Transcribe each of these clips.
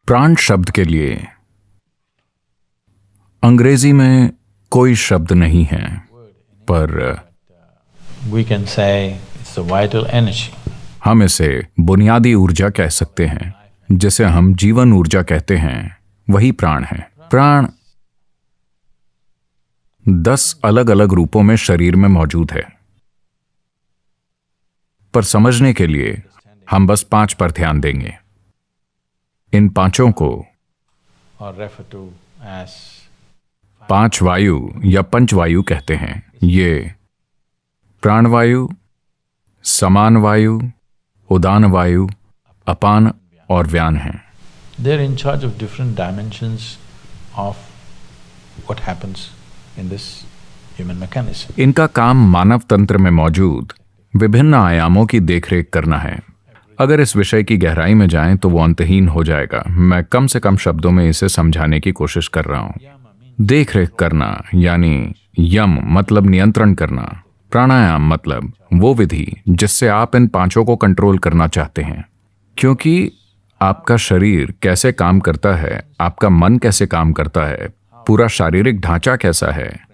प्राण शब्द के लिए अंग्रेजी में कोई शब्द नहीं है, पर we can say it's a vital energy. हम इसे बुनियादी ऊर्जा कह सकते हैं। जिसे हम जीवन ऊर्जा कहते हैं वही प्राण है। प्राण 10 अलग अलग रूपों में शरीर में मौजूद है, पर समझने के लिए हम बस 5 पर ध्यान देंगे। इन 5 को Or refer to as 5 वायु या पंचवायु कहते हैं। ये प्राणवायु, समान वायु, उदान वायु, अपान और व्यान हैं। they're in charge of different dimensions of what happens in this human mechanism. इनका काम मानव तंत्र में मौजूद विभिन्न आयामों की देखरेख करना है। अगर इस विषय की गहराई में जाएं तो वो अंतहीन हो जाएगा। मैं कम से कम शब्दों में इसे समझाने की कोशिश कर रहा हूं। देखरेख करना यानी यम मतलब नियंत्रण करना, प्राणायाम मतलब वो विधि जिससे आप इन 5 को कंट्रोल करना चाहते हैं। क्योंकि आपका शरीर कैसे काम करता है, आपका मन कैसे काम करता है, पूरा शारीरिक ढांचा कैसा है,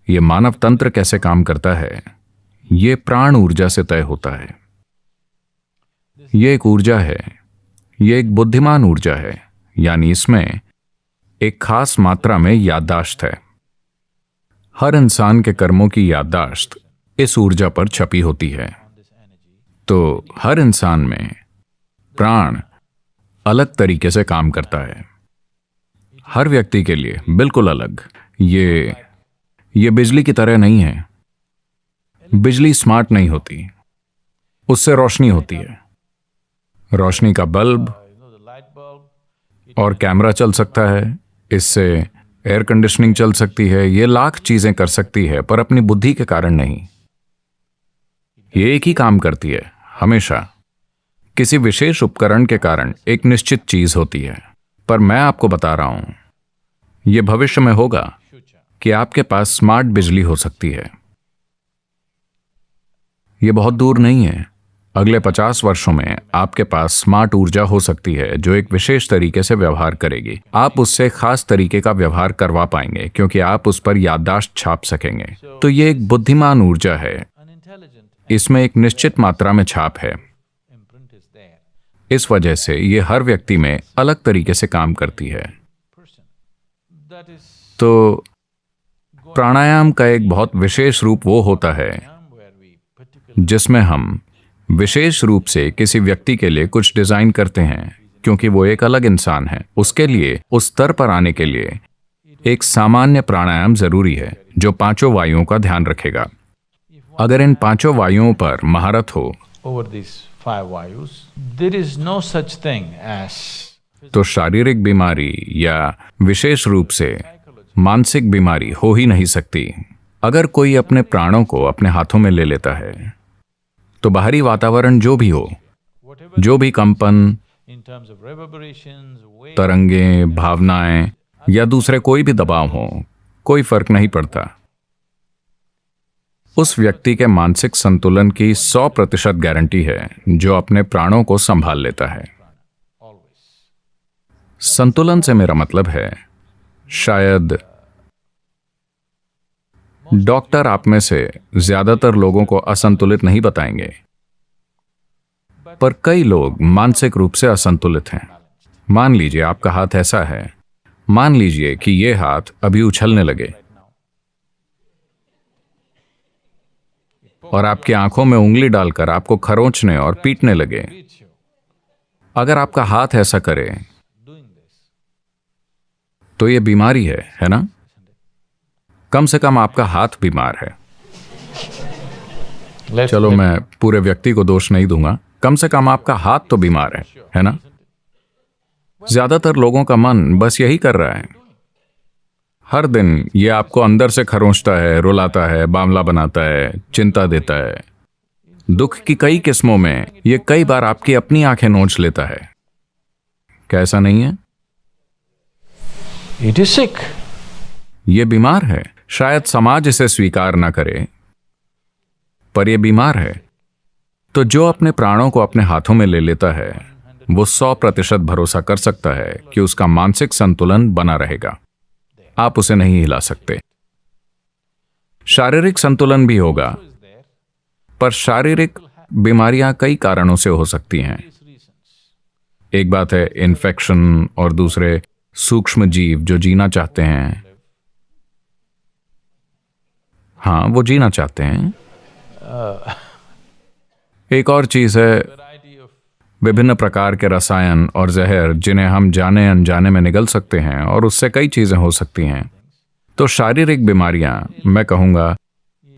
ये मानव तंत्र कैसे काम करता है, ये प्राण ऊर्जा से तय होता है। ये एक ऊर्जा है, ये एक बुद्धिमान ऊर्जा है, यानी इसमें एक खास मात्रा में याददाश्त है। हर इंसान के कर्मों की याददाश्त इस ऊर्जा पर छपी होती है। तो हर इंसान में प्राण अलग तरीके से काम करता है, हर व्यक्ति के लिए बिल्कुल अलग। ये बिजली की तरह नहीं है। बिजली स्मार्ट नहीं होती, उससे रोशनी होती है। रोशनी का बल्ब और कैमरा चल सकता है, इससे एयर कंडीशनिंग चल सकती है, ये लाख चीजें कर सकती है, पर अपनी बुद्धि के कारण नहीं। ये एक ही काम करती है हमेशा। किसी विशेष उपकरण के कारण एक निश्चित चीज होती है। पर मैं आपको बता रहा हूं, यह भविष्य में होगा कि आपके पास स्मार्ट बिजली हो सकती है। यह बहुत दूर नहीं है। अगले 50 वर्षों में आपके पास स्मार्ट ऊर्जा हो सकती है जो एक विशेष तरीके से व्यवहार करेगी। आप उससे खास तरीके का व्यवहार करवा पाएंगे क्योंकि आप उस पर याददाश्त छाप सकेंगे। तो यह एक बुद्धिमान ऊर्जा है। इसमें एक निश्चित मात्रा में छाप है। इस वजह से यह हर व्यक्ति में अलग तरीके से काम करती है। तो प्राणायाम का एक बहुत विशेष रूप वो होता है जिसमें हम विशेष रूप से किसी व्यक्ति के लिए कुछ डिजाइन करते हैं, क्योंकि वो एक अलग इंसान है। उसके लिए उस स्तर पर आने के लिए एक सामान्य प्राणायाम जरूरी है जो 5 वायुओं का ध्यान रखेगा। अगर इन 5 वायुओं पर महारत हो Over these 5 vayus, there is no such thing as तो शारीरिक बीमारी या विशेष रूप से मानसिक बीमारी हो ही नहीं सकती। अगर कोई अपने प्राणों को अपने हाथों में ले लेता है तो बाहरी वातावरण जो भी हो, जो भी कंपन, in terms of reverberations, waves, तरंगें, भावनाएं या दूसरे कोई भी दबाव हो, कोई फर्क नहीं पड़ता। उस व्यक्ति के मानसिक संतुलन की 100% गारंटी है जो अपने प्राणों को संभाल लेता है। संतुलन से मेरा मतलब है, शायद डॉक्टर आप में से ज्यादातर लोगों को असंतुलित नहीं बताएंगे, पर कई लोग मानसिक रूप से असंतुलित हैं। मान लीजिए आपका हाथ ऐसा है, मान लीजिए कि यह हाथ अभी उछलने लगे और आपकी आंखों में उंगली डालकर आपको खरोंचने और पीटने लगे। अगर आपका हाथ ऐसा करे तो यह बीमारी है ना? कम से कम आपका हाथ बीमार है। चलो मैं पूरे व्यक्ति को दोष नहीं दूंगा, कम से कम आपका हाथ तो बीमार है ना? ज्यादातर लोगों का मन बस यही कर रहा है। हर दिन ये आपको अंदर से खरोंचता है, रुलाता है, बावला बनाता है, चिंता देता है। दुख की कई किस्मों में ये कई बार आपकी अपनी आंखें नोच लेता है। क्या ऐसा नहीं है? it is sick. ये बीमार है। शायद समाज इसे स्वीकार ना करे, पर यह बीमार है। तो जो अपने प्राणों को अपने हाथों में ले लेता है वो 100% भरोसा कर सकता है कि उसका मानसिक संतुलन बना रहेगा। आप उसे नहीं हिला सकते। शारीरिक संतुलन भी होगा, पर शारीरिक बीमारियां कई कारणों से हो सकती हैं। एक बात है इन्फेक्शन और दूसरे सूक्ष्म जीव जो जीना चाहते हैं। हाँ, वो जीना चाहते हैं। एक और चीज है विभिन्न प्रकार के रसायन और जहर जिन्हें हम जाने अनजाने में निगल सकते हैं, और उससे कई चीजें हो सकती हैं। तो शारीरिक बीमारियां, मैं कहूंगा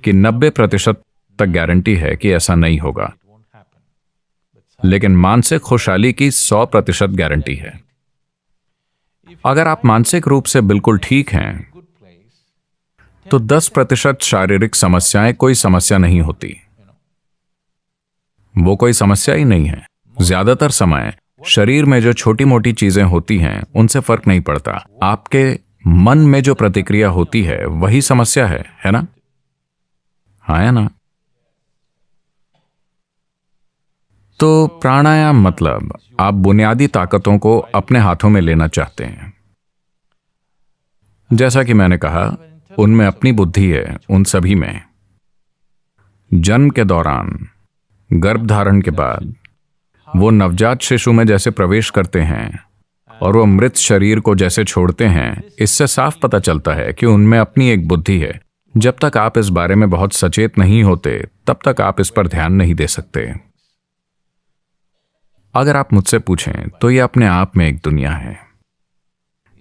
कि 90% तक गारंटी है कि ऐसा नहीं होगा, लेकिन मानसिक खुशहाली की 100% गारंटी है। अगर आप मानसिक रूप से बिल्कुल ठीक हैं तो 10% शारीरिक समस्याएं कोई समस्या नहीं होती। वो कोई समस्या ही नहीं है। ज्यादातर समय शरीर में जो छोटी मोटी चीजें होती हैं उनसे फर्क नहीं पड़ता। आपके मन में जो प्रतिक्रिया होती है वही समस्या है ना? हाँ, है ना? तो प्राणायाम मतलब आप बुनियादी ताकतों को अपने हाथों में लेना चाहते हैं। जैसा कि मैंने कहा, उनमें अपनी बुद्धि है, उन सभी में। जन्म के दौरान, गर्भधारण के बाद वो नवजात शिशु में जैसे प्रवेश करते हैं और वो मृत शरीर को जैसे छोड़ते हैं, इससे साफ पता चलता है कि उनमें अपनी एक बुद्धि है। जब तक आप इस बारे में बहुत सचेत नहीं होते, तब तक आप इस पर ध्यान नहीं दे सकते। अगर आप मुझसे पूछें तो ये अपने आप में एक दुनिया है।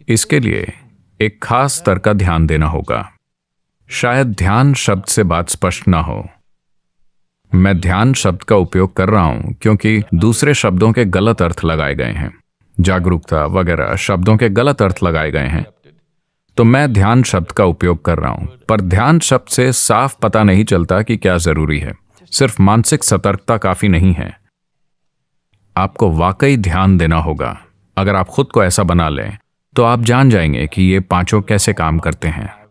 इसके लिए एक खास स्तर का ध्यान देना होगा। शायद ध्यान शब्द से बात स्पष्ट ना हो। मैं ध्यान शब्द का उपयोग कर रहा हूं क्योंकि दूसरे शब्दों के गलत अर्थ लगाए गए हैं। जागरूकता वगैरह शब्दों के गलत अर्थ लगाए गए हैं, तो मैं ध्यान शब्द का उपयोग कर रहा हूं। पर ध्यान शब्द से साफ पता नहीं चलता कि क्या जरूरी है। सिर्फ मानसिक सतर्कता काफी नहीं है, आपको वाकई ध्यान देना होगा। अगर आप खुद को ऐसा बना लें तो आप जान जाएंगे कि ये पांचों कैसे काम करते हैं।